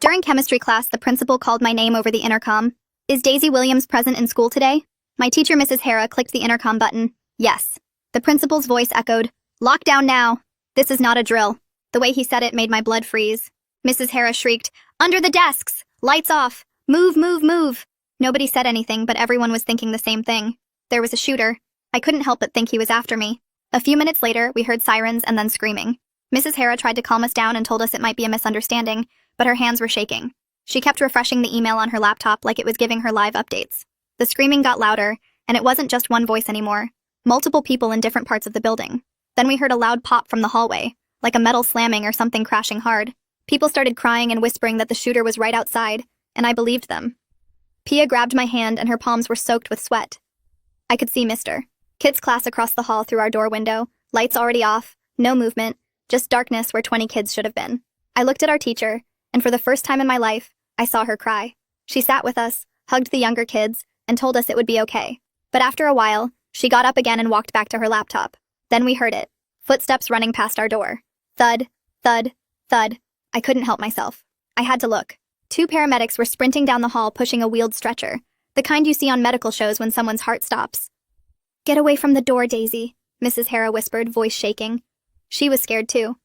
During chemistry class, the principal called my name over the intercom. Is Daisy Williams present in school today? My teacher, Mrs. Hara, clicked the intercom button. Yes. The principal's voice echoed, "Lockdown now. This is not a drill." The way he said it made my blood freeze. Mrs. Hara shrieked, "Under the desks! Lights off! Move, move, move!" Nobody said anything, but everyone was thinking the same thing. There was a shooter. I couldn't help but think he was after me. A few minutes later, we heard sirens and then screaming. Mrs. Hara tried to calm us down and told us it might be a misunderstanding, but her hands were shaking. She kept refreshing the email on her laptop like it was giving her live updates. The screaming got louder, and it wasn't just one voice anymore. Multiple people in different parts of the building. Then we heard a loud pop from the hallway, like a metal slamming or something crashing hard. People started crying and whispering that the shooter was right outside, and I believed them. Pia grabbed my hand and her palms were soaked with sweat. I could see Mr. Kit's class across the hall through our door window, lights already off, no movement, just darkness where 20 kids should have been. I looked at our teacher, and for the first time in my life, I saw her cry. She sat with us, hugged the younger kids, and told us it would be okay. But after a while, she got up again and walked back to her laptop. Then we heard it. Footsteps running past our door. Thud, thud, thud. I couldn't help myself. I had to look. 2 paramedics were sprinting down the hall pushing a wheeled stretcher, the kind you see on medical shows when someone's heart stops. "Get away from the door, Daisy," Mrs. Hara whispered, voice shaking. She was scared too.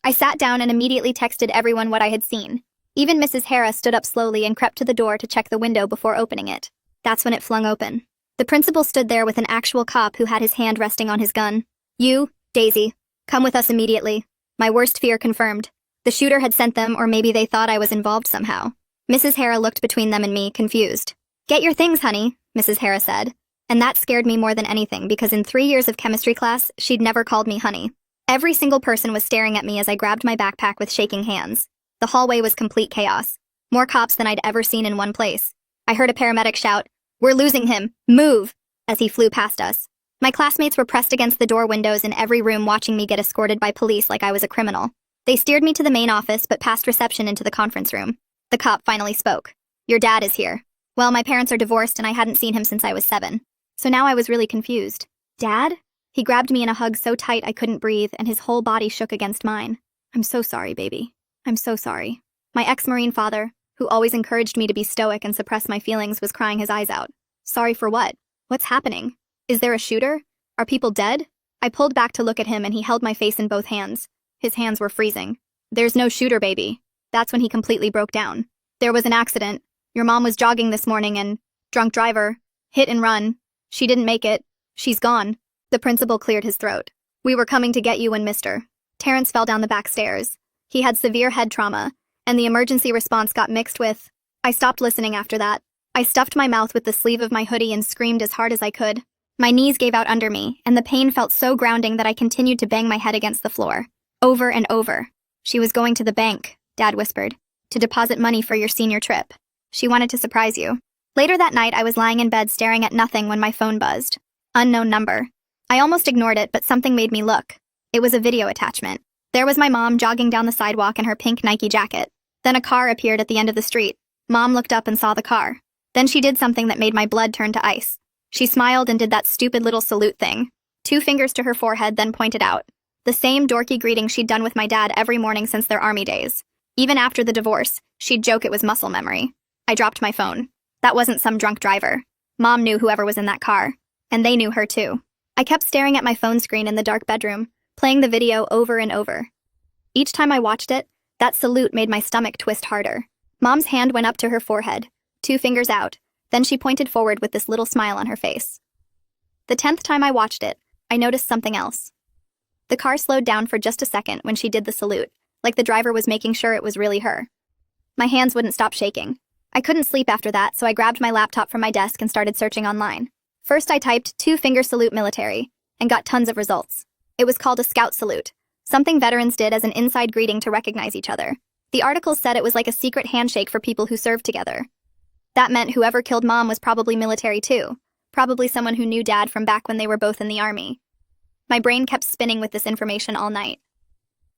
I sat down and immediately texted everyone what I had seen. Even Mrs. Hara stood up slowly and crept to the door to check the window before opening it. That's when it flung open. The principal stood there with an actual cop who had his hand resting on his gun. "You, Daisy, come with us immediately." My worst fear confirmed. The shooter had sent them, or maybe they thought I was involved somehow. Mrs. Hara looked between them and me, confused. "Get your things, honey," Mrs. Hara said. And that scared me more than anything because in 3 years of chemistry class, she'd never called me honey. Every single person was staring at me as I grabbed my backpack with shaking hands. The hallway was complete chaos. More cops than I'd ever seen in one place. I heard a paramedic shout, "We're losing him! Move!" as he flew past us. My classmates were pressed against the door windows in every room watching me get escorted by police like I was a criminal. They steered me to the main office but passed reception into the conference room. The cop finally spoke. "Your dad is here." Well, my parents are divorced and I hadn't seen him since I was 7. So now I was really confused. "Dad?" He grabbed me in a hug so tight I couldn't breathe and his whole body shook against mine. "I'm so sorry, baby. I'm so sorry." My ex-Marine father, who always encouraged me to be stoic and suppress my feelings, was crying his eyes out. "Sorry for what? What's happening? Is there a shooter? Are people dead?" I pulled back to look at him and he held my face in both hands. His hands were freezing. "There's no shooter, baby." That's when he completely broke down. "There was an accident. Your mom was jogging this morning and drunk driver, hit and run. She didn't make it. She's gone." The principal cleared his throat. "We were coming to get you when Mr. Terrence fell down the back stairs. He had severe head trauma, and the emergency response got mixed with..." I stopped listening after that. I stuffed my mouth with the sleeve of my hoodie and screamed as hard as I could. My knees gave out under me, and the pain felt so grounding that I continued to bang my head against the floor. Over and over. "She was going to the bank," Dad whispered, "to deposit money for your senior trip. She wanted to surprise you." Later that night, I was lying in bed staring at nothing when my phone buzzed. Unknown number. I almost ignored it, but something made me look. It was a video attachment. There was my mom jogging down the sidewalk in her pink Nike jacket. Then a car appeared at the end of the street. Mom looked up and saw the car. Then she did something that made my blood turn to ice. She smiled and did that stupid little salute thing. 2 fingers to her forehead, then pointed out. The same dorky greeting she'd done with my dad every morning since their army days. Even after the divorce, she'd joke it was muscle memory. I dropped my phone. That wasn't some drunk driver. Mom knew whoever was in that car. And they knew her too. I kept staring at my phone screen in the dark bedroom, playing the video over and over. Each time I watched it, that salute made my stomach twist harder. Mom's hand went up to her forehead, 2 fingers out, then she pointed forward with this little smile on her face. The 10th time I watched it, I noticed something else. The car slowed down for just a second when she did the salute, like the driver was making sure it was really her. My hands wouldn't stop shaking. I couldn't sleep after that, so I grabbed my laptop from my desk and started searching online. First I typed 2-finger salute military, and got tons of results. It was called a scout salute, something veterans did as an inside greeting to recognize each other. The articles said it was like a secret handshake for people who served together. That meant whoever killed Mom was probably military too, probably someone who knew Dad from back when they were both in the army. My brain kept spinning with this information all night.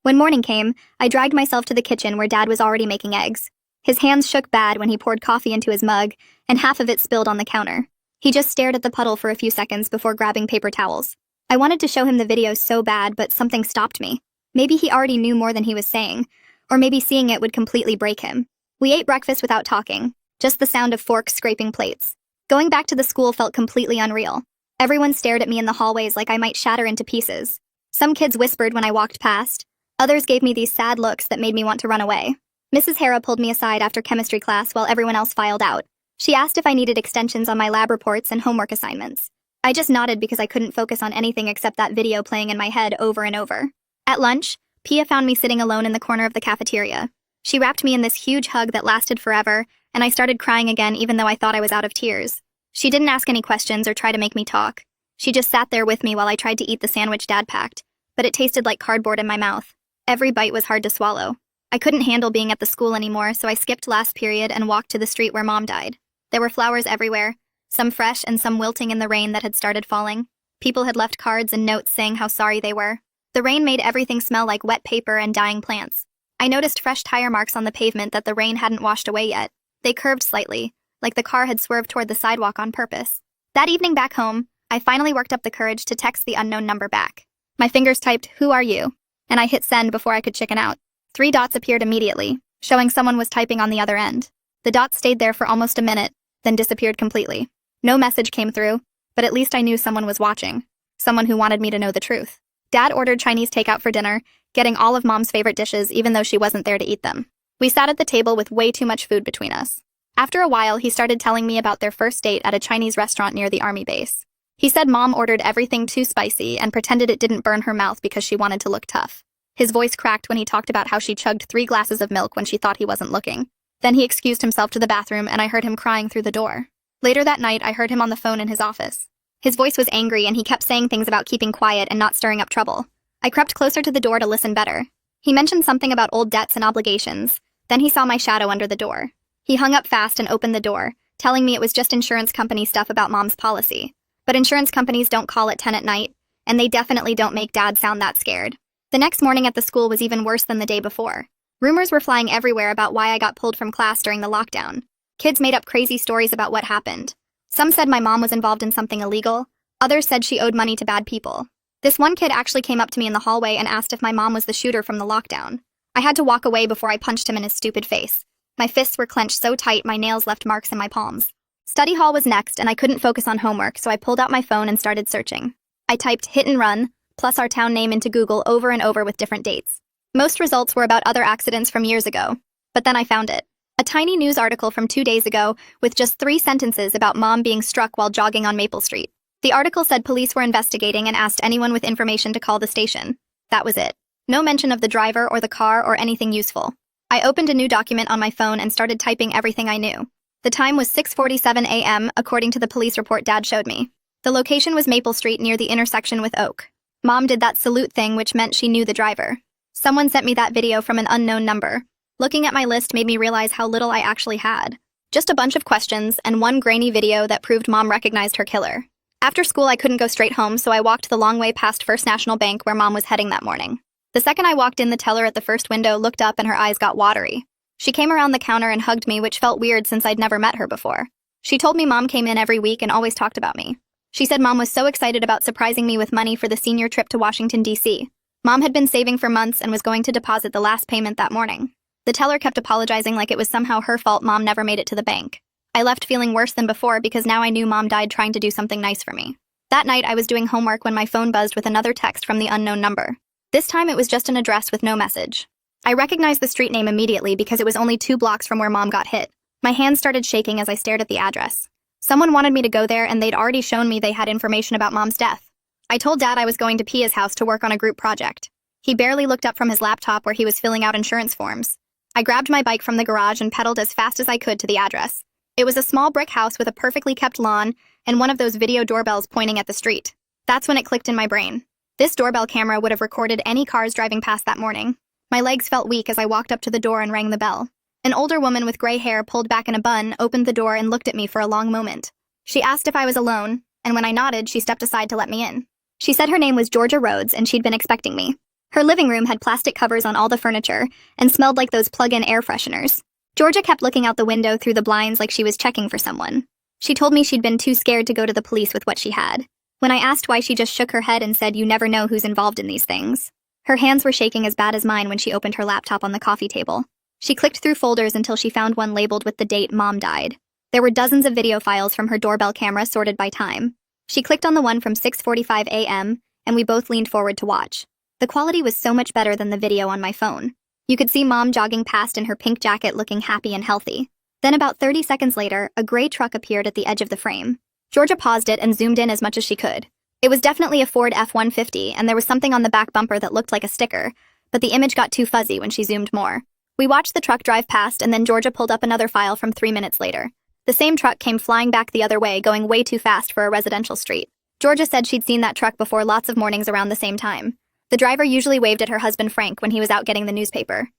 When morning came, I dragged myself to the kitchen where Dad was already making eggs. His hands shook bad when he poured coffee into his mug, and half of it spilled on the counter. He just stared at the puddle for a few seconds before grabbing paper towels. I wanted to show him the video so bad, but something stopped me. Maybe he already knew more than he was saying, or maybe seeing it would completely break him. We ate breakfast without talking, just the sound of forks scraping plates. Going back to the school felt completely unreal. Everyone stared at me in the hallways like I might shatter into pieces. Some kids whispered when I walked past. Others gave me these sad looks that made me want to run away. Mrs. Hara pulled me aside after chemistry class while everyone else filed out. She asked if I needed extensions on my lab reports and homework assignments. I just nodded because I couldn't focus on anything except that video playing in my head over and over. At lunch, Pia found me sitting alone in the corner of the cafeteria. She wrapped me in this huge hug that lasted forever, and I started crying again even though I thought I was out of tears. She didn't ask any questions or try to make me talk. She just sat there with me while I tried to eat the sandwich Dad packed, but it tasted like cardboard in my mouth. Every bite was hard to swallow. I couldn't handle being at the school anymore, so I skipped last period and walked to the street where Mom died. There were flowers everywhere, some fresh and some wilting in the rain that had started falling. People had left cards and notes saying how sorry they were. The rain made everything smell like wet paper and dying plants. I noticed fresh tire marks on the pavement that the rain hadn't washed away yet. They curved slightly, like the car had swerved toward the sidewalk on purpose. That evening back home, I finally worked up the courage to text the unknown number back. My fingers typed, "Who are you?" and I hit send before I could chicken out. 3 dots appeared immediately, showing someone was typing on the other end. The dots stayed there for almost a minute, then disappeared completely. No message came through, but at least I knew someone was watching. Someone who wanted me to know the truth. Dad ordered Chinese takeout for dinner, getting all of Mom's favorite dishes even though she wasn't there to eat them. We sat at the table with way too much food between us. After a while, he started telling me about their first date at a Chinese restaurant near the army base. He said Mom ordered everything too spicy and pretended it didn't burn her mouth because she wanted to look tough. His voice cracked when he talked about how she chugged 3 glasses of milk when she thought he wasn't looking. Then he excused himself to the bathroom and I heard him crying through the door. Later that night, I heard him on the phone in his office. His voice was angry and he kept saying things about keeping quiet and not stirring up trouble. I crept closer to the door to listen better. He mentioned something about old debts and obligations. Then he saw my shadow under the door. He hung up fast and opened the door, telling me it was just insurance company stuff about Mom's policy. But insurance companies don't call at 10 at night, and they definitely don't make Dad sound that scared. The next morning at the school was even worse than the day before. Rumors were flying everywhere about why I got pulled from class during the lockdown. Kids made up crazy stories about what happened. Some said my mom was involved in something illegal. Others said she owed money to bad people. This one kid actually came up to me in the hallway and asked if my mom was the shooter from the lockdown. I had to walk away before I punched him in his stupid face. My fists were clenched so tight my nails left marks in my palms. Study hall was next and I couldn't focus on homework, so I pulled out my phone and started searching. I typed hit and run, plus our town name into Google over and over with different dates. Most results were about other accidents from years ago. But then I found it. A tiny news article from 2 days ago with just 3 sentences about Mom being struck while jogging on Maple Street. The article said police were investigating and asked anyone with information to call the station. That was it. No mention of the driver or the car or anything useful. I opened a new document on my phone and started typing everything I knew. The time was 6:47 a.m. according to the police report Dad showed me. The location was Maple Street near the intersection with Oak. Mom did that salute thing which meant she knew the driver. Someone sent me that video from an unknown number. Looking at my list made me realize how little I actually had. Just a bunch of questions and one grainy video that proved Mom recognized her killer. After school I couldn't go straight home, so I walked the long way past First National Bank where Mom was heading that morning. The second I walked in, the teller at the first window looked up and her eyes got watery. She came around the counter and hugged me, which felt weird since I'd never met her before. She told me Mom came in every week and always talked about me. She said Mom was so excited about surprising me with money for the senior trip to Washington, D.C. Mom had been saving for months and was going to deposit the last payment that morning. The teller kept apologizing like it was somehow her fault Mom never made it to the bank. I left feeling worse than before because now I knew Mom died trying to do something nice for me. That night I was doing homework when my phone buzzed with another text from the unknown number. This time it was just an address with no message. I recognized the street name immediately because it was only 2 blocks from where Mom got hit. My hands started shaking as I stared at the address. Someone wanted me to go there and they'd already shown me they had information about Mom's death. I told Dad I was going to Pia's house to work on a group project. He barely looked up from his laptop where he was filling out insurance forms. I grabbed my bike from the garage and pedaled as fast as I could to the address. It was a small brick house with a perfectly kept lawn and one of those video doorbells pointing at the street. That's when it clicked in my brain. This doorbell camera would have recorded any cars driving past that morning. My legs felt weak as I walked up to the door and rang the bell. An older woman with gray hair pulled back in a bun opened the door and looked at me for a long moment. She asked if I was alone, and when I nodded, she stepped aside to let me in. She said her name was Georgia Rhodes and she'd been expecting me. Her living room had plastic covers on all the furniture and smelled like those plug-in air fresheners. Georgia kept looking out the window through the blinds like she was checking for someone. She told me she'd been too scared to go to the police with what she had. When I asked why, she just shook her head and said, "You never know who's involved in these things." Her hands were shaking as bad as mine when she opened her laptop on the coffee table. She clicked through folders until she found one labeled with the date Mom died. There were dozens of video files from her doorbell camera sorted by time. She clicked on the one from 6:45 a.m., and we both leaned forward to watch. The quality was so much better than the video on my phone. You could see Mom jogging past in her pink jacket looking happy and healthy. Then about 30 seconds later, a gray truck appeared at the edge of the frame. Georgia paused it and zoomed in as much as she could. It was definitely a Ford F-150, and there was something on the back bumper that looked like a sticker, but the image got too fuzzy when she zoomed more. We watched the truck drive past, and then Georgia pulled up another file from 3 minutes later. The same truck came flying back the other way, going way too fast for a residential street. Georgia said she'd seen that truck before lots of mornings around the same time. The driver usually waved at her husband Frank when he was out getting the newspaper.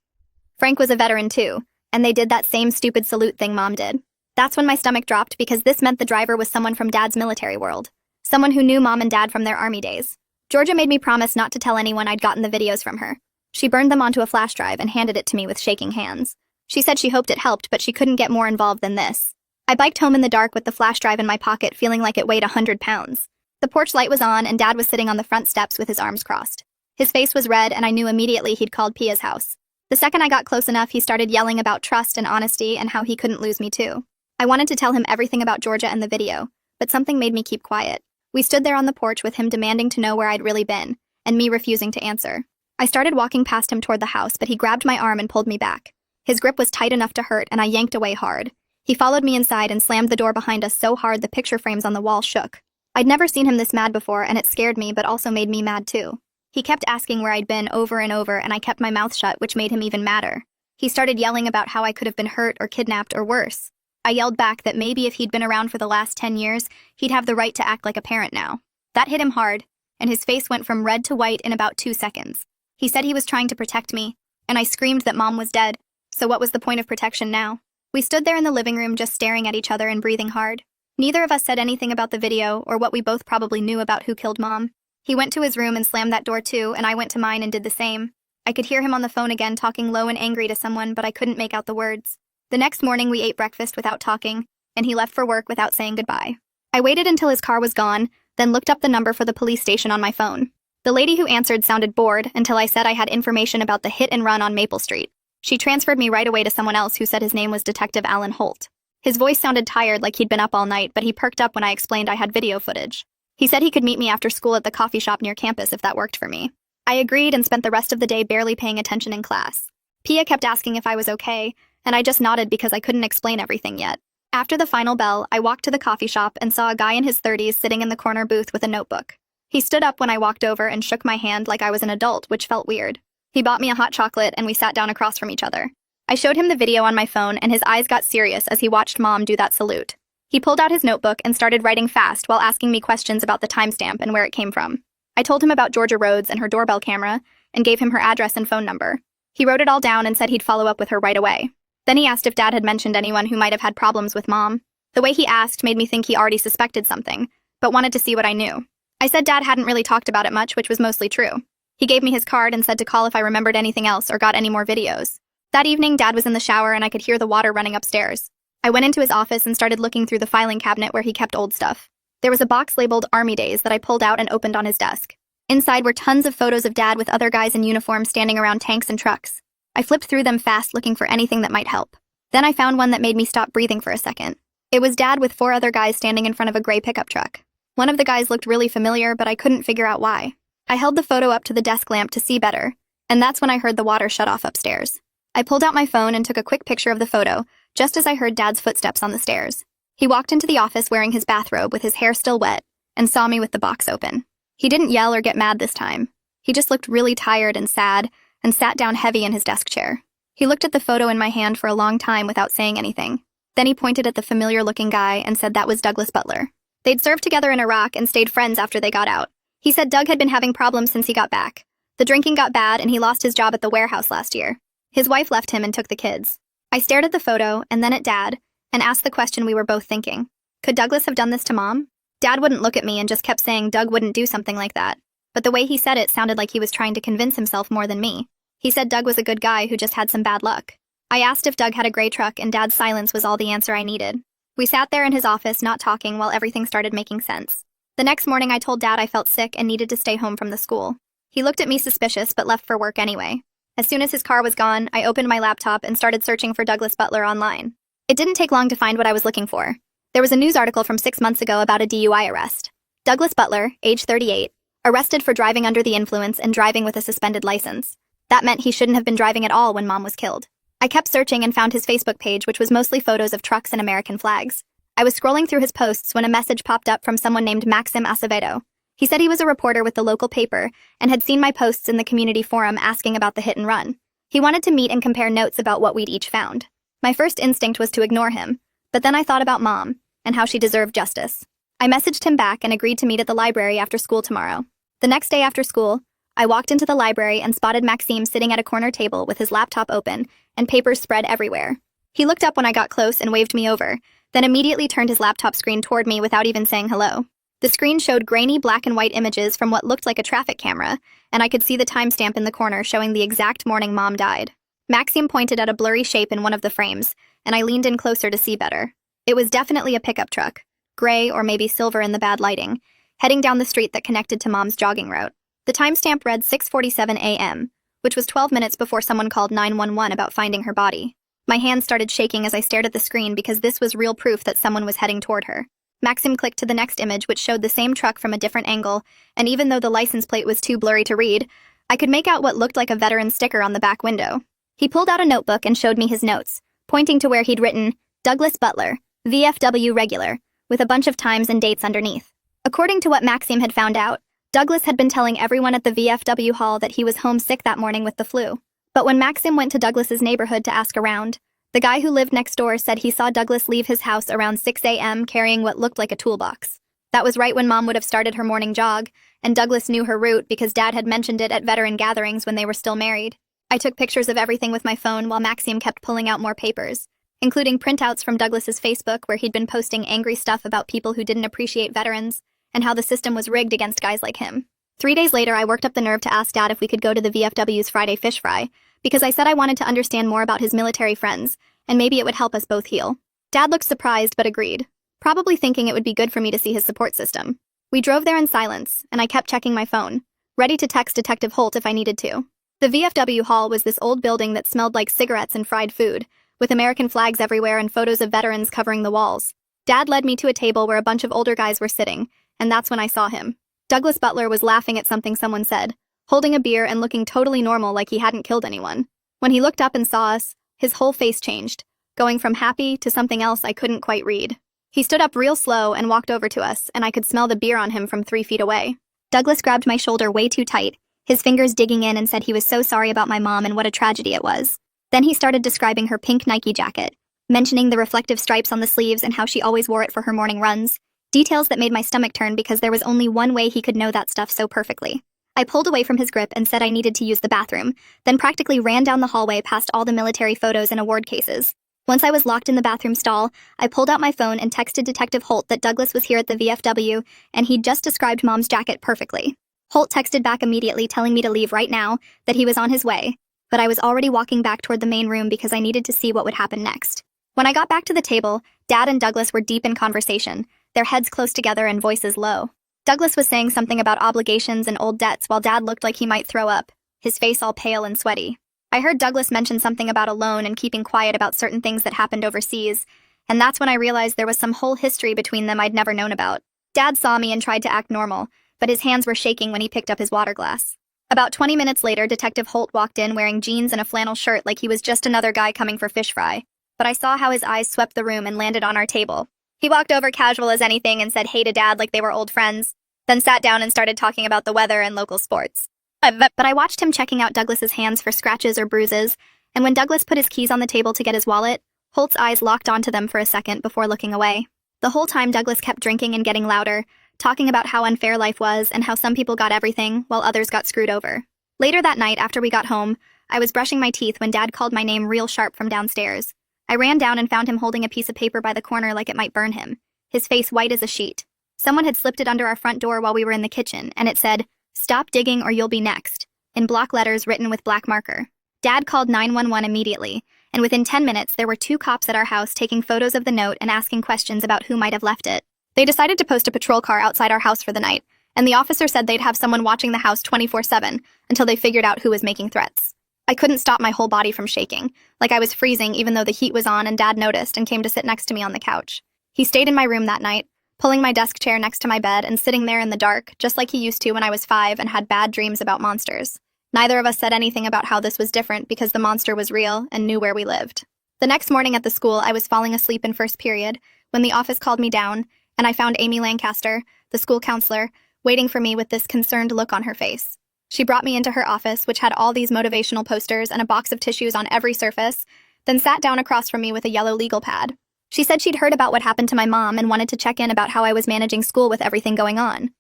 Frank was a veteran too, and they did that same stupid salute thing Mom did. That's when my stomach dropped because this meant the driver was someone from Dad's military world. Someone who knew Mom and Dad from their army days. Georgia made me promise not to tell anyone I'd gotten the videos from her. She burned them onto a flash drive and handed it to me with shaking hands. She said she hoped it helped, but she couldn't get more involved than this. I biked home in the dark with the flash drive in my pocket, feeling like it weighed 100 pounds. The porch light was on, and Dad was sitting on the front steps with his arms crossed. His face was red, and I knew immediately he'd called Pia's house. The second I got close enough, he started yelling about trust and honesty and how he couldn't lose me too. I wanted to tell him everything about Georgia and the video, but something made me keep quiet. We stood there on the porch with him demanding to know where I'd really been, and me refusing to answer. I started walking past him toward the house, but he grabbed my arm and pulled me back. His grip was tight enough to hurt, and I yanked away hard. He followed me inside and slammed the door behind us so hard the picture frames on the wall shook. I'd never seen him this mad before, and it scared me but also made me mad too. He kept asking where I'd been over and over, and I kept my mouth shut, which made him even madder. He started yelling about how I could have been hurt or kidnapped or worse. I yelled back that maybe if he'd been around for the last 10 years, he'd have the right to act like a parent now. That hit him hard, and his face went from red to white in about 2 seconds. He said he was trying to protect me, and I screamed that Mom was dead. So what was the point of protection now? We stood there in the living room just staring at each other and breathing hard. Neither of us said anything about the video or what we both probably knew about who killed Mom. He went to his room and slammed that door too, and I went to mine and did the same. I could hear him on the phone again talking low and angry to someone, but I couldn't make out the words. The next morning we ate breakfast without talking, and he left for work without saying goodbye. I waited until his car was gone, then looked up the number for the police station on my phone. The lady who answered sounded bored until I said I had information about the hit and run on Maple Street. She transferred me right away to someone else who said his name was Detective Alan Holt. His voice sounded tired, like he'd been up all night, but he perked up when I explained I had video footage. He said he could meet me after school at the coffee shop near campus if that worked for me. I agreed and spent the rest of the day barely paying attention in class. Pia kept asking if I was okay, and I just nodded because I couldn't explain everything yet. After the final bell, I walked to the coffee shop and saw a guy in his 30s sitting in the corner booth with a notebook. He stood up when I walked over and shook my hand like I was an adult, which felt weird. He bought me a hot chocolate and we sat down across from each other. I showed him the video on my phone and his eyes got serious as he watched Mom do that salute. He pulled out his notebook and started writing fast while asking me questions about the timestamp and where it came from. I told him about Georgia Rhodes and her doorbell camera and gave him her address and phone number. He wrote it all down and said he'd follow up with her right away. Then he asked if Dad had mentioned anyone who might have had problems with Mom. The way he asked made me think he already suspected something, but wanted to see what I knew. I said Dad hadn't really talked about it much, which was mostly true. He gave me his card and said to call if I remembered anything else or got any more videos. That evening, Dad was in the shower and I could hear the water running upstairs. I went into his office and started looking through the filing cabinet where he kept old stuff. There was a box labeled Army Days that I pulled out and opened on his desk. Inside were tons of photos of Dad with other guys in uniform standing around tanks and trucks. I flipped through them fast looking for anything that might help. Then I found one that made me stop breathing for a second. It was Dad with 4 other guys standing in front of a gray pickup truck. One of the guys looked really familiar, but I couldn't figure out why. I held the photo up to the desk lamp to see better, and that's when I heard the water shut off upstairs. I pulled out my phone and took a quick picture of the photo, just as I heard Dad's footsteps on the stairs. He walked into the office wearing his bathrobe with his hair still wet, and saw me with the box open. He didn't yell or get mad this time. He just looked really tired and sad, and sat down heavy in his desk chair. He looked at the photo in my hand for a long time without saying anything. Then he pointed at the familiar-looking guy and said that was Douglas Butler. They'd served together in Iraq and stayed friends after they got out. He said Doug had been having problems since he got back. The drinking got bad and he lost his job at the warehouse last year. His wife left him and took the kids. I stared at the photo and then at Dad and asked the question we were both thinking. Could Douglas have done this to Mom? Dad wouldn't look at me and just kept saying Doug wouldn't do something like that. But the way he said it sounded like he was trying to convince himself more than me. He said Doug was a good guy who just had some bad luck. I asked if Doug had a gray truck and Dad's silence was all the answer I needed. We sat there in his office not talking while everything started making sense. The next morning I told Dad I felt sick and needed to stay home from the school. He looked at me suspicious but left for work anyway. As soon as his car was gone, I opened my laptop and started searching for Douglas Butler online. It didn't take long to find what I was looking for. There was a news article from 6 months ago about a DUI arrest. Douglas Butler, age 38, arrested for driving under the influence and driving with a suspended license. That meant he shouldn't have been driving at all when Mom was killed. I kept searching and found his Facebook page, which was mostly photos of trucks and American flags. I was scrolling through his posts when a message popped up from someone named Maxim Acevedo. He said he was a reporter with the local paper and had seen my posts in the community forum asking about the hit and run. He wanted to meet and compare notes about what we'd each found. My first instinct was to ignore him, but then I thought about Mom and how she deserved justice. I messaged him back and agreed to meet at the library after school tomorrow. The next day after school, I walked into the library and spotted Maxime sitting at a corner table with his laptop open and papers spread everywhere. He looked up when I got close and waved me over, then immediately turned his laptop screen toward me without even saying hello. The screen showed grainy black and white images from what looked like a traffic camera, and I could see the timestamp in the corner showing the exact morning Mom died. Maxime pointed at a blurry shape in one of the frames, and I leaned in closer to see better. It was definitely a pickup truck, gray or maybe silver in the bad lighting, heading down the street that connected to Mom's jogging route. The timestamp read 6:47 a.m., which was 12 minutes before someone called 911 about finding her body. My hands started shaking as I stared at the screen because this was real proof that someone was heading toward her. Maxim clicked to the next image, which showed the same truck from a different angle, and even though the license plate was too blurry to read, I could make out what looked like a veteran sticker on the back window. He pulled out a notebook and showed me his notes, pointing to where he'd written, Douglas Butler, VFW regular, with a bunch of times and dates underneath. According to what Maxime had found out, Douglas had been telling everyone at the VFW hall that he was homesick that morning with the flu. But when Maxime went to Douglas's neighborhood to ask around, the guy who lived next door said he saw Douglas leave his house around 6 a.m. carrying what looked like a toolbox. That was right when Mom would have started her morning jog, and Douglas knew her route because Dad had mentioned it at veteran gatherings when they were still married. I took pictures of everything with my phone while Maxime kept pulling out more papers, including printouts from Douglas's Facebook where he'd been posting angry stuff about people who didn't appreciate veterans and how the system was rigged against guys like him. 3 days later, I worked up the nerve to ask Dad if we could go to the VFW's Friday fish fry, because I said I wanted to understand more about his military friends, and maybe it would help us both heal. Dad looked surprised but agreed, probably thinking it would be good for me to see his support system. We drove there in silence, and I kept checking my phone, ready to text Detective Holt if I needed to. The VFW hall was this old building that smelled like cigarettes and fried food, with American flags everywhere and photos of veterans covering the walls. Dad led me to a table where a bunch of older guys were sitting, and that's when I saw him. Douglas Butler was laughing at something someone said, holding a beer and looking totally normal like he hadn't killed anyone. When he looked up and saw us, his whole face changed, going from happy to something else I couldn't quite read. He stood up real slow and walked over to us, and I could smell the beer on him from 3 feet away. Douglas grabbed my shoulder way too tight, his fingers digging in, and said he was so sorry about my mom and what a tragedy it was. Then he started describing her pink Nike jacket, mentioning the reflective stripes on the sleeves and how she always wore it for her morning runs. Details that made my stomach turn because there was only one way he could know that stuff so perfectly. I pulled away from his grip and said I needed to use the bathroom, then practically ran down the hallway past all the military photos and award cases. Once I was locked in the bathroom stall, I pulled out my phone and texted Detective Holt that Douglas was here at the VFW and he'd just described Mom's jacket perfectly. Holt texted back immediately telling me to leave right now, that he was on his way, but I was already walking back toward the main room because I needed to see what would happen next. When I got back to the table, Dad and Douglas were deep in conversation, their heads close together and voices low. Douglas was saying something about obligations and old debts while Dad looked like he might throw up, his face all pale and sweaty. I heard Douglas mention something about a loan and keeping quiet about certain things that happened overseas, and that's when I realized there was some whole history between them I'd never known about. Dad saw me and tried to act normal, but his hands were shaking when he picked up his water glass. About 20 minutes later, Detective Holt walked in wearing jeans and a flannel shirt like he was just another guy coming for fish fry, but I saw how his eyes swept the room and landed on our table. He walked over casual as anything and said hey to Dad like they were old friends, then sat down and started talking about the weather and local sports. But I watched him checking out Douglas's hands for scratches or bruises, and when Douglas put his keys on the table to get his wallet, Holt's eyes locked onto them for a second before looking away. The whole time Douglas kept drinking and getting louder, talking about how unfair life was and how some people got everything while others got screwed over. Later that night, after we got home, I was brushing my teeth when Dad called my name real sharp from downstairs. I ran down and found him holding a piece of paper by the corner like it might burn him, his face white as a sheet. Someone had slipped it under our front door while we were in the kitchen, and it said, "Stop digging or you'll be next," in block letters written with black marker. Dad called 911 immediately, and within 10 minutes there were 2 cops at our house taking photos of the note and asking questions about who might have left it. They decided to post a patrol car outside our house for the night, and the officer said they'd have someone watching the house 24/7 until they figured out who was making threats. I couldn't stop my whole body from shaking, like I was freezing even though the heat was on, and Dad noticed and came to sit next to me on the couch. He stayed in my room that night, pulling my desk chair next to my bed and sitting there in the dark, just like he used to when I was 5 and had bad dreams about monsters. Neither of us said anything about how this was different because the monster was real and knew where we lived. The next morning at the school, I was falling asleep in first period when the office called me down, and I found Amy Lancaster, the school counselor, waiting for me with this concerned look on her face. She brought me into her office, which had all these motivational posters and a box of tissues on every surface, then sat down across from me with a yellow legal pad. She said she'd heard about what happened to my mom and wanted to check in about how I was managing school with everything going on.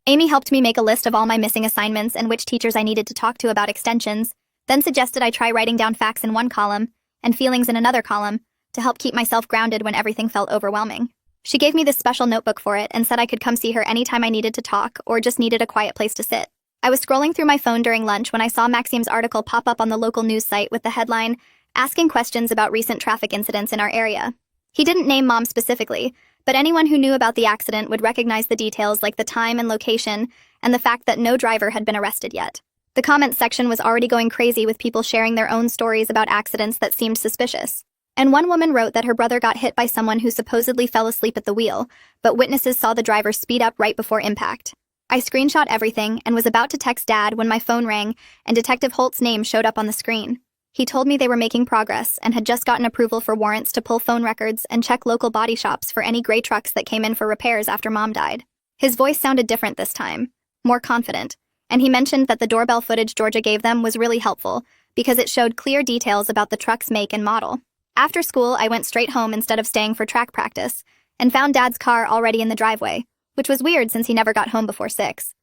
Amy helped me make a list of all my missing assignments and which teachers I needed to talk to about extensions, then suggested I try writing down facts in one column and feelings in another column to help keep myself grounded when everything felt overwhelming. She gave me this special notebook for it and said I could come see her anytime I needed to talk or just needed a quiet place to sit. I was scrolling through my phone during lunch when I saw Maxime's article pop up on the local news site with the headline, "Asking Questions About Recent Traffic Incidents in Our Area." He didn't name Mom specifically, but anyone who knew about the accident would recognize the details like the time and location and the fact that no driver had been arrested yet. The comments section was already going crazy with people sharing their own stories about accidents that seemed suspicious. And one woman wrote that her brother got hit by someone who supposedly fell asleep at the wheel, but witnesses saw the driver speed up right before impact. I screenshot everything and was about to text Dad when my phone rang and Detective Holt's name showed up on the screen. He told me they were making progress and had just gotten approval for warrants to pull phone records and check local body shops for any gray trucks that came in for repairs after Mom died. His voice sounded different this time, more confident, and he mentioned that the doorbell footage Georgia gave them was really helpful because it showed clear details about the truck's make and model. After school, I went straight home instead of staying for track practice and found Dad's car already in the driveway, which was weird since he never got home before 6.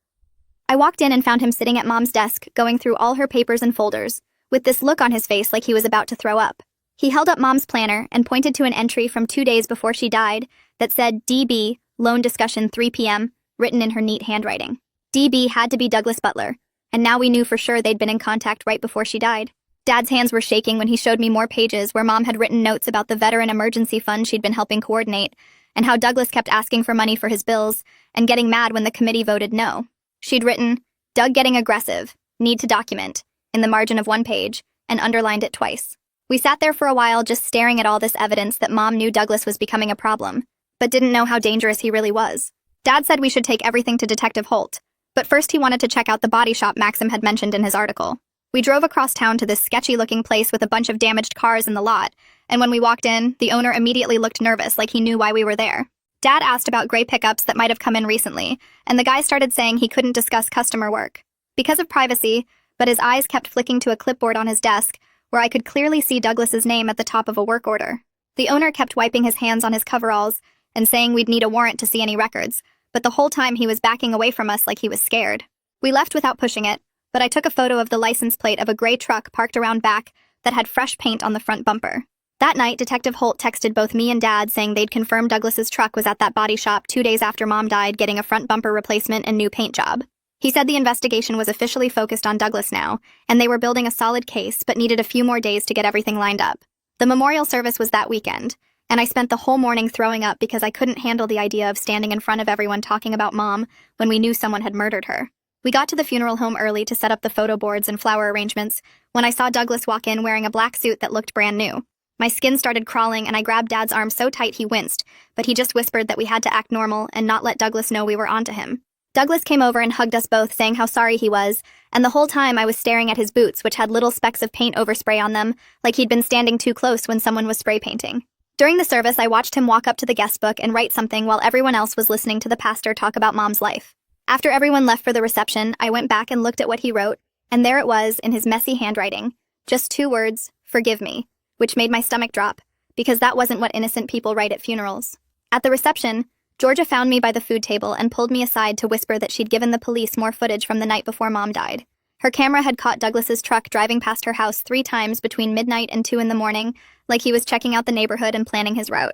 I walked in and found him sitting at Mom's desk, going through all her papers and folders, with this look on his face like he was about to throw up. He held up Mom's planner and pointed to an entry from 2 days before she died that said DB, loan discussion 3 p.m., written in her neat handwriting. DB had to be Douglas Butler, and now we knew for sure they'd been in contact right before she died. Dad's hands were shaking when he showed me more pages where Mom had written notes about the Veteran Emergency Fund she'd been helping coordinate, and how Douglas kept asking for money for his bills and getting mad when the committee voted no. She'd written, "Doug getting aggressive, need to document," in the margin of one page, and underlined it twice. We sat there for a while just staring at all this evidence that Mom knew Douglas was becoming a problem, but didn't know how dangerous he really was. Dad said we should take everything to Detective Holt, but first he wanted to check out the body shop Maxim had mentioned in his article. We drove across town to this sketchy-looking place with a bunch of damaged cars in the lot, and when we walked in, the owner immediately looked nervous like he knew why we were there. Dad asked about gray pickups that might have come in recently, and the guy started saying he couldn't discuss customer work because of privacy, but his eyes kept flicking to a clipboard on his desk where I could clearly see Douglas's name at the top of a work order. The owner kept wiping his hands on his coveralls and saying we'd need a warrant to see any records, but the whole time he was backing away from us like he was scared. We left without pushing it, but I took a photo of the license plate of a gray truck parked around back that had fresh paint on the front bumper. That night, Detective Holt texted both me and Dad saying they'd confirmed Douglas's truck was at that body shop 2 days after Mom died, getting a front bumper replacement and new paint job. He said the investigation was officially focused on Douglas now, and they were building a solid case but needed a few more days to get everything lined up. The memorial service was that weekend, and I spent the whole morning throwing up because I couldn't handle the idea of standing in front of everyone talking about Mom when we knew someone had murdered her. We got to the funeral home early to set up the photo boards and flower arrangements when I saw Douglas walk in wearing a black suit that looked brand new. My skin started crawling and I grabbed Dad's arm so tight he winced, but he just whispered that we had to act normal and not let Douglas know we were onto him. Douglas came over and hugged us both, saying how sorry he was, and the whole time I was staring at his boots, which had little specks of paint overspray on them, like he'd been standing too close when someone was spray painting. During the service, I watched him walk up to the guest book and write something while everyone else was listening to the pastor talk about Mom's life. After everyone left for the reception, I went back and looked at what he wrote, and there it was in his messy handwriting. Just 2 words, "Forgive me," which made my stomach drop, because that wasn't what innocent people write at funerals. At the reception, Georgia found me by the food table and pulled me aside to whisper that she'd given the police more footage from the night before Mom died. Her camera had caught Douglas's truck driving past her house 3 times between midnight and 2 in the morning, like he was checking out the neighborhood and planning his route.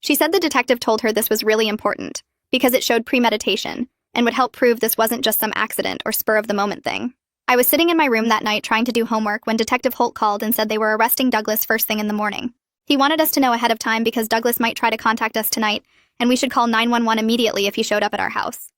She said the detective told her this was really important, because it showed premeditation, and would help prove this wasn't just some accident or spur-of-the-moment thing. I was sitting in my room that night trying to do homework when Detective Holt called and said they were arresting Douglas first thing in the morning. He wanted us to know ahead of time because Douglas might try to contact us tonight, and we should call 911 immediately if he showed up at our house.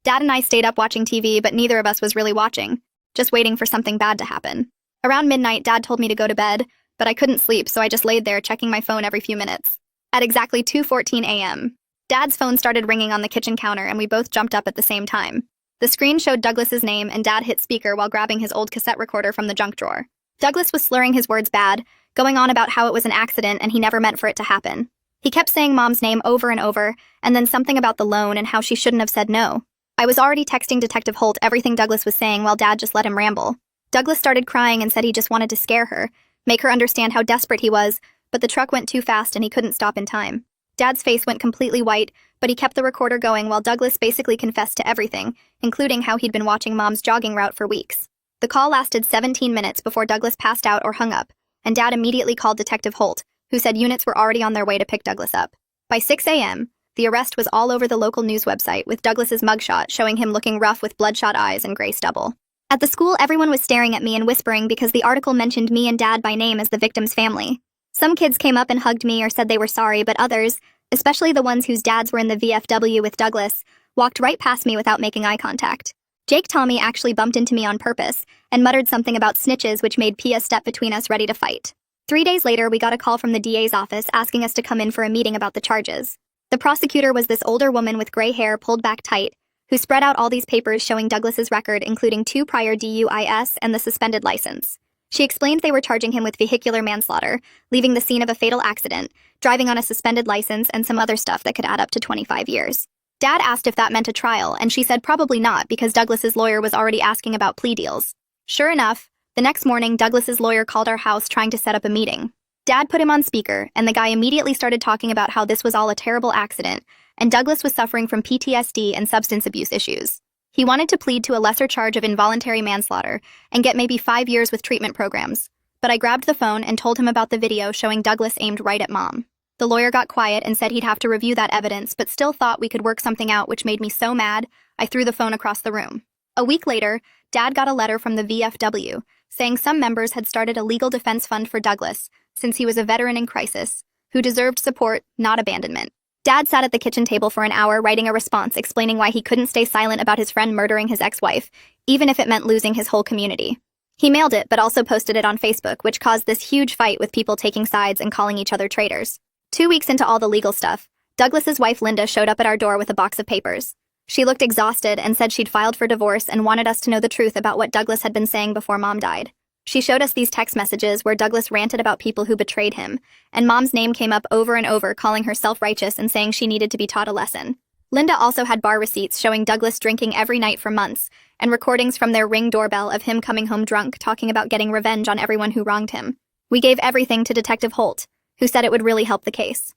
Dad and I stayed up watching TV, but neither of us was really watching, just waiting for something bad to happen. Around midnight, Dad told me to go to bed, but I couldn't sleep, so I just laid there checking my phone every few minutes. At exactly 2:14 a.m., Dad's phone started ringing on the kitchen counter and we both jumped up at the same time. The screen showed Douglas's name and Dad hit speaker while grabbing his old cassette recorder from the junk drawer. Douglas was slurring his words bad, going on about how it was an accident and he never meant for it to happen. He kept saying Mom's name over and over, and then something about the loan and how she shouldn't have said no. I was already texting Detective Holt everything Douglas was saying while Dad just let him ramble. Douglas started crying and said he just wanted to scare her, make her understand how desperate he was, but the truck went too fast and he couldn't stop in time. Dad's face went completely white, but he kept the recorder going while Douglas basically confessed to everything, including how he'd been watching Mom's jogging route for weeks. The call lasted 17 minutes before Douglas passed out or hung up, and Dad immediately called Detective Holt, who said units were already on their way to pick Douglas up. By 6 a.m., the arrest was all over the local news website with Douglas's mugshot showing him looking rough with bloodshot eyes and gray stubble. At the school, everyone was staring at me and whispering because the article mentioned me and Dad by name as the victim's family. Some kids came up and hugged me or said they were sorry, but others, especially the ones whose dads were in the VFW with Douglas, walked right past me without making eye contact. Jake Tommy actually bumped into me on purpose and muttered something about snitches, which made Pia step between us ready to fight. 3 days later, we got a call from the DA's office asking us to come in for a meeting about the charges. The prosecutor was this older woman with gray hair pulled back tight, who spread out all these papers showing Douglas's record, including 2 prior DUIs and the suspended license. She explained they were charging him with vehicular manslaughter, leaving the scene of a fatal accident, driving on a suspended license, and some other stuff that could add up to 25 years. Dad asked if that meant a trial, and she said probably not because Douglas's lawyer was already asking about plea deals. Sure enough, the next morning, Douglas's lawyer called our house trying to set up a meeting. Dad put him on speaker, and the guy immediately started talking about how this was all a terrible accident, and Douglas was suffering from PTSD and substance abuse issues. He wanted to plead to a lesser charge of involuntary manslaughter and get maybe 5 years with treatment programs. But I grabbed the phone and told him about the video showing Douglas aimed right at Mom. The lawyer got quiet and said he'd have to review that evidence, but still thought we could work something out, which made me so mad, I threw the phone across the room. A week later, Dad got a letter from the VFW saying some members had started a legal defense fund for Douglas, since he was a veteran in crisis, who deserved support, not abandonment. Dad sat at the kitchen table for an hour writing a response explaining why he couldn't stay silent about his friend murdering his ex-wife, even if it meant losing his whole community. He mailed it, but also posted it on Facebook, which caused this huge fight with people taking sides and calling each other traitors. 2 weeks into all the legal stuff, Douglas's wife Linda showed up at our door with a box of papers. She looked exhausted and said she'd filed for divorce and wanted us to know the truth about what Douglas had been saying before Mom died. She showed us these text messages where Douglas ranted about people who betrayed him, and Mom's name came up over and over, calling her self-righteous and saying she needed to be taught a lesson. Linda also had bar receipts showing Douglas drinking every night for months, and recordings from their Ring doorbell of him coming home drunk, talking about getting revenge on everyone who wronged him. We gave everything to Detective Holt, who said it would really help the case.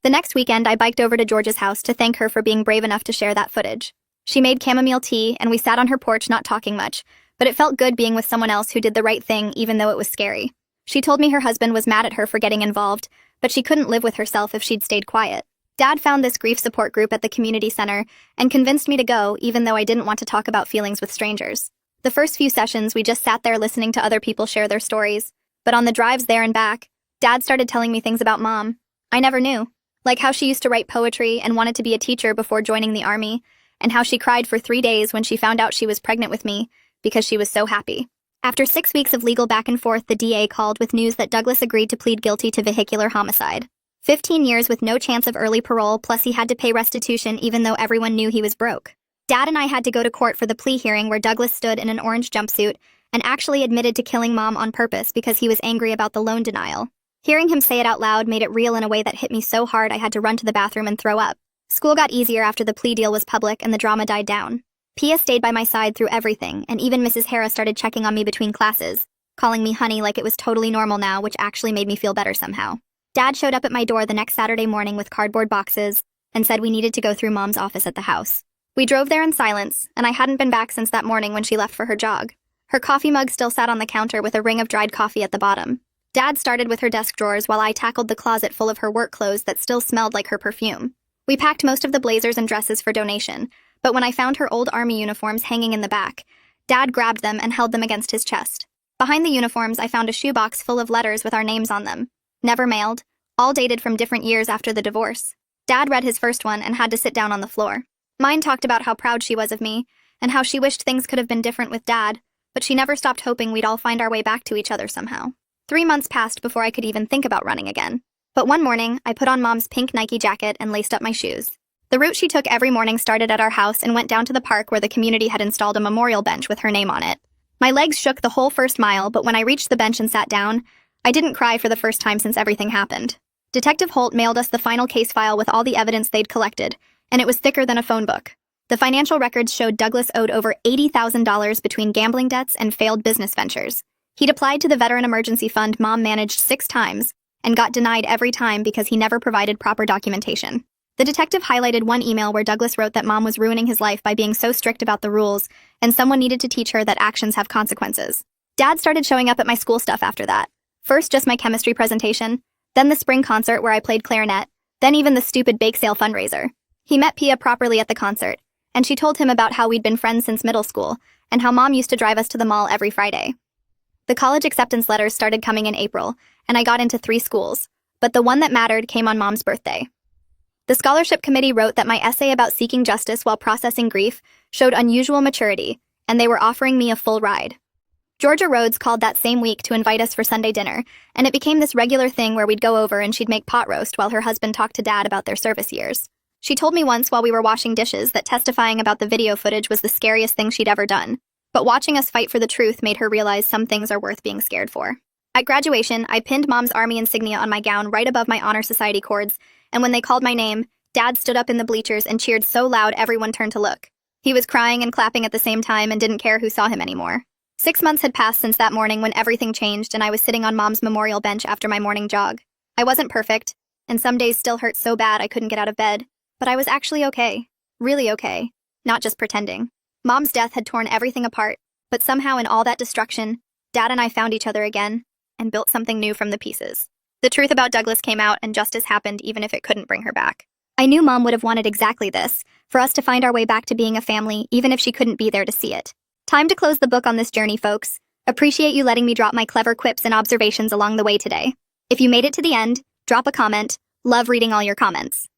The next weekend, I biked over to George's house to thank her for being brave enough to share that footage. She made chamomile tea, and we sat on her porch not talking much, but it felt good being with someone else who did the right thing even though it was scary. She told me her husband was mad at her for getting involved, but she couldn't live with herself if she'd stayed quiet. Dad found this grief support group at the community center and convinced me to go, even though I didn't want to talk about feelings with strangers. The first few sessions, we just sat there listening to other people share their stories, but on the drives there and back, Dad started telling me things about Mom I never knew, like how she used to write poetry and wanted to be a teacher before joining the army, and how she cried for 3 days when she found out she was pregnant with me because she was so happy. After 6 weeks of legal back and forth, the DA called with news that Douglas agreed to plead guilty to vehicular homicide. 15 years with no chance of early parole, plus he had to pay restitution even though everyone knew he was broke. Dad and I had to go to court for the plea hearing where Douglas stood in an orange jumpsuit and actually admitted to killing Mom on purpose because he was angry about the loan denial. Hearing him say it out loud made it real in a way that hit me so hard I had to run to the bathroom and throw up. School got easier after the plea deal was public and the drama died down. Pia stayed by my side through everything, and even Mrs. Hara started checking on me between classes, calling me honey like it was totally normal now, which actually made me feel better somehow. Dad showed up at my door the next Saturday morning with cardboard boxes and said we needed to go through Mom's office at the house. We drove there in silence, and I hadn't been back since that morning when she left for her jog. Her coffee mug still sat on the counter with a ring of dried coffee at the bottom. Dad started with her desk drawers while I tackled the closet full of her work clothes that still smelled like her perfume. We packed most of the blazers and dresses for donation, but when I found her old army uniforms hanging in the back, Dad grabbed them and held them against his chest. Behind the uniforms, I found a shoebox full of letters with our names on them. Never mailed, all dated from different years after the divorce. Dad read his first one and had to sit down on the floor. Mine talked about how proud she was of me, and how she wished things could have been different with Dad, but she never stopped hoping we'd all find our way back to each other somehow. 3 months passed before I could even think about running again. But one morning, I put on Mom's pink Nike jacket and laced up my shoes. The route she took every morning started at our house and went down to the park where the community had installed a memorial bench with her name on it. My legs shook the whole first mile, but when I reached the bench and sat down, I didn't cry for the first time since everything happened. Detective Holt mailed us the final case file with all the evidence they'd collected, and it was thicker than a phone book. The financial records showed Douglas owed over $80,000 between gambling debts and failed business ventures. He'd applied to the Veteran Emergency Fund Mom managed 6 times, and got denied every time because he never provided proper documentation. The detective highlighted one email where Douglas wrote that Mom was ruining his life by being so strict about the rules, and someone needed to teach her that actions have consequences. Dad started showing up at my school stuff after that. First just my chemistry presentation, then the spring concert where I played clarinet, then even the stupid bake sale fundraiser. He met Pia properly at the concert, and she told him about how we'd been friends since middle school, and how Mom used to drive us to the mall every Friday. The college acceptance letters started coming in April, and I got into 3 schools, but the one that mattered came on Mom's birthday. The scholarship committee wrote that my essay about seeking justice while processing grief showed unusual maturity, and they were offering me a full ride. Georgia Rhodes called that same week to invite us for Sunday dinner, and it became this regular thing where we'd go over and she'd make pot roast while her husband talked to Dad about their service years. She told me once while we were washing dishes that testifying about the video footage was the scariest thing she'd ever done, but watching us fight for the truth made her realize some things are worth being scared for. At graduation, I pinned Mom's Army insignia on my gown right above my Honor Society cords, and when they called my name, Dad stood up in the bleachers and cheered so loud everyone turned to look. He was crying and clapping at the same time and didn't care who saw him anymore. 6 months had passed since that morning when everything changed and I was sitting on Mom's memorial bench after my morning jog. I wasn't perfect, and some days still hurt so bad I couldn't get out of bed, but I was actually okay. Really okay. Not just pretending. Mom's death had torn everything apart, but somehow in all that destruction, Dad and I found each other again and built something new from the pieces. The truth about Douglas came out and justice happened even if it couldn't bring her back. I knew Mom would have wanted exactly this, for us to find our way back to being a family even if she couldn't be there to see it. Time to close the book on this journey, folks. Appreciate you letting me drop my clever quips and observations along the way today. If you made it to the end, drop a comment. Love reading all your comments.